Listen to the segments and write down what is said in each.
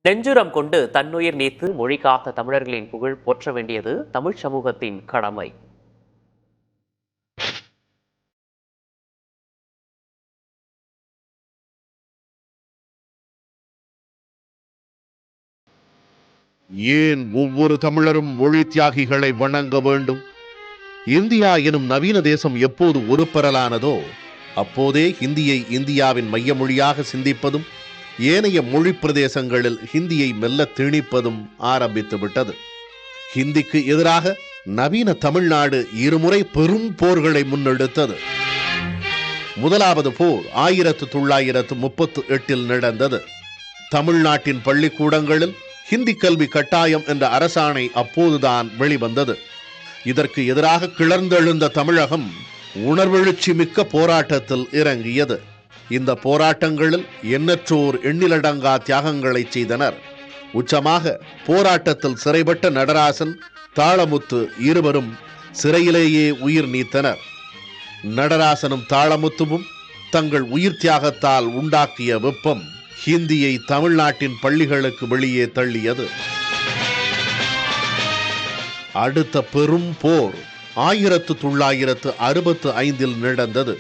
நெஞ்சுரம் கொண்டு தன்னுயிர் நீத்து மொழி காத்த தமிழர்களின் புகழ் போற்ற வேண்டியது தமிழ் சமூகத்தின் கடமை. ஏன் ஒவ்வொரு தமிழரும் மொழி தியாகிகளை வணங்க வேண்டும்? இந்தியா எனும் நவீன தேசம் எப்போது உருப்பெறலானதோ அப்போதே ஹிந்தியை இந்தியாவின் மைய மொழியாக சிந்திப்பதும் ஏனைய மொழி பிரதேசங்களில் ஹிந்தியை மெல்ல திணிப்பதும் ஆரம்பித்து விட்டது. ஹிந்திக்கு எதிராக நவீன தமிழ்நாடு இருமுறை பெரும் போர்களை முன்னெடுத்தது. முதலாவது போர் 1938 நடந்தது. தமிழ்நாட்டின் பள்ளிக்கூடங்களில் ஹிந்தி கல்வி கட்டாயம் என்ற அரசாணை அப்போதுதான் வெளிவந்தது. இதற்கு எதிராக கிளர்ந்தெழுந்த தமிழகம் உணர்வெழுச்சி மிக்க போராட்டத்தில் இறங்கியது. இந்த போராட்டங்களில் எண்ணற்றோர் எண்ணிலடங்கா தியாகங்களை செய்தனர். உச்சமாக போராட்டத்தில் சிறைப்பட்ட நடராசன், தாளமுத்து இருவரும் சிறையிலேயே உயிர் நீத்தனர். நடராசனும் தாளமுத்துவும் தங்கள் உயிர் தியாகத்தால் உண்டாக்கிய வெப்பம் ஹிந்தியை தமிழ்நாட்டின் பள்ளிகளுக்கு வெளியே தள்ளியது. அடுத்த பெரும் போர் 1965 நடந்தது.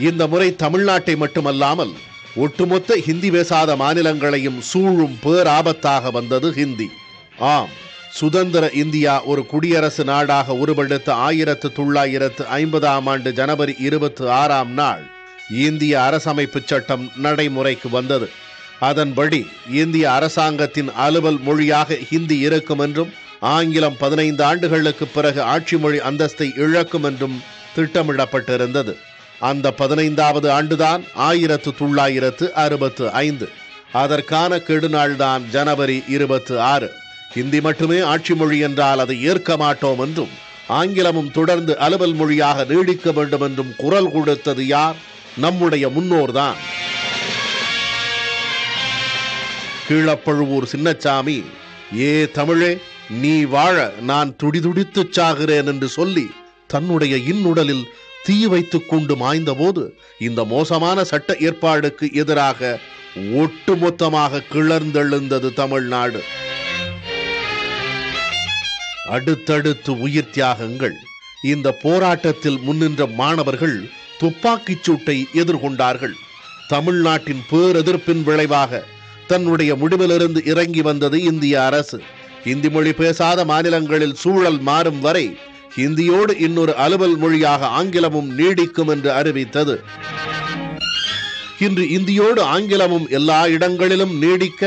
இந்த முறை தமிழ்நாட்டை மட்டுமல்லாமல் ஒட்டுமொத்த ஹிந்தி பேசாத மாநிலங்களையும் சூழும் பேராபத்தாக வந்தது ஹிந்தி. ஆம், சுதந்திர இந்தியா ஒரு குடியரசு நாடாக உருவெடுத்த 1950 ஜனவரி 26 இந்திய அரசமைப்பு சட்டம் நடைமுறைக்கு வந்தது. அதன்படி இந்திய அரசாங்கத்தின் அலுவல் மொழியாக ஹிந்தி இருக்கும் என்றும் ஆங்கிலம் 15 ஆண்டுகளுக்கு பிறகு ஆட்சி மொழி அந்தஸ்தை இழக்கும் என்றும் திட்டமிடப்பட்டிருந்தது. அந்த 15வது ஆண்டுதான் 1965. அதற்கான கெடுநாள்தான் ஜனவரி 26. ஹிந்தி மட்டுமே ஆட்சி மொழி என்றால் அதை ஏற்க மாட்டோம் என்றும் ஆங்கிலமும் தொடர்ந்து அலுவல் மொழியாக நீடிக்க வேண்டும் என்றும் குரல் கொடுத்தது யார்? நம்முடைய முன்னோர்தான். கீழப்பழுவூர் சின்னச்சாமி, ஏ தமிழே நீ வாழ நான் துடிதுடித்து சாகிறேன் என்று சொல்லி தன்னுடைய இன்னுடலில் தீ வைத்துக் கொண்டு மாய்ந்த போது இந்த மோசமான சட்ட ஏற்பாடுக்கு எதிராக ஒட்டுமொத்தமாக கிளர்ந்தெழுந்தது தமிழ்நாடு. அடுத்தடுத்து உயிர் தியாகங்கள். இந்த போராட்டத்தில் முன்னின்ற மாணவர்கள் துப்பாக்கிச் சூட்டை எதிர்கொண்டார்கள். தமிழ்நாட்டின் பேரெதிர்ப்பின் விளைவாக தன்னுடைய முடிவிலிருந்து இறங்கி வந்தது இந்திய அரசு. ஹிந்தி மொழி பேசாத மாநிலங்களில் சூழல் மாறும் வரை ஹிந்தியோடு இன்னொரு அலுவல் மொழியாக ஆங்கிலமும் நீடிக்கும் என்று அறிவித்தது. இன்று இந்தியோடு ஆங்கிலமும் எல்லா இடங்களிலும் நீடிக்க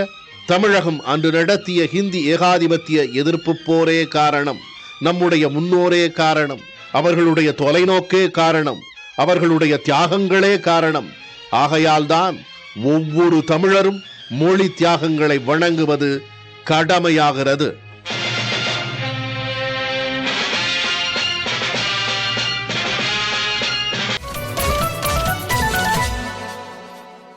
தமிழகம் அன்று நடத்திய ஹிந்தி ஏகாதிபத்திய எதிர்ப்பு போரே காரணம். நம்முடைய முன்னோரே காரணம். அவர்களுடைய தொலைநோக்கே காரணம். அவர்களுடைய தியாகங்களே காரணம். ஆகையால்தான் ஒவ்வொரு தமிழரும் மொழி தியாகங்களை வணங்குவது கடமையாகிறது.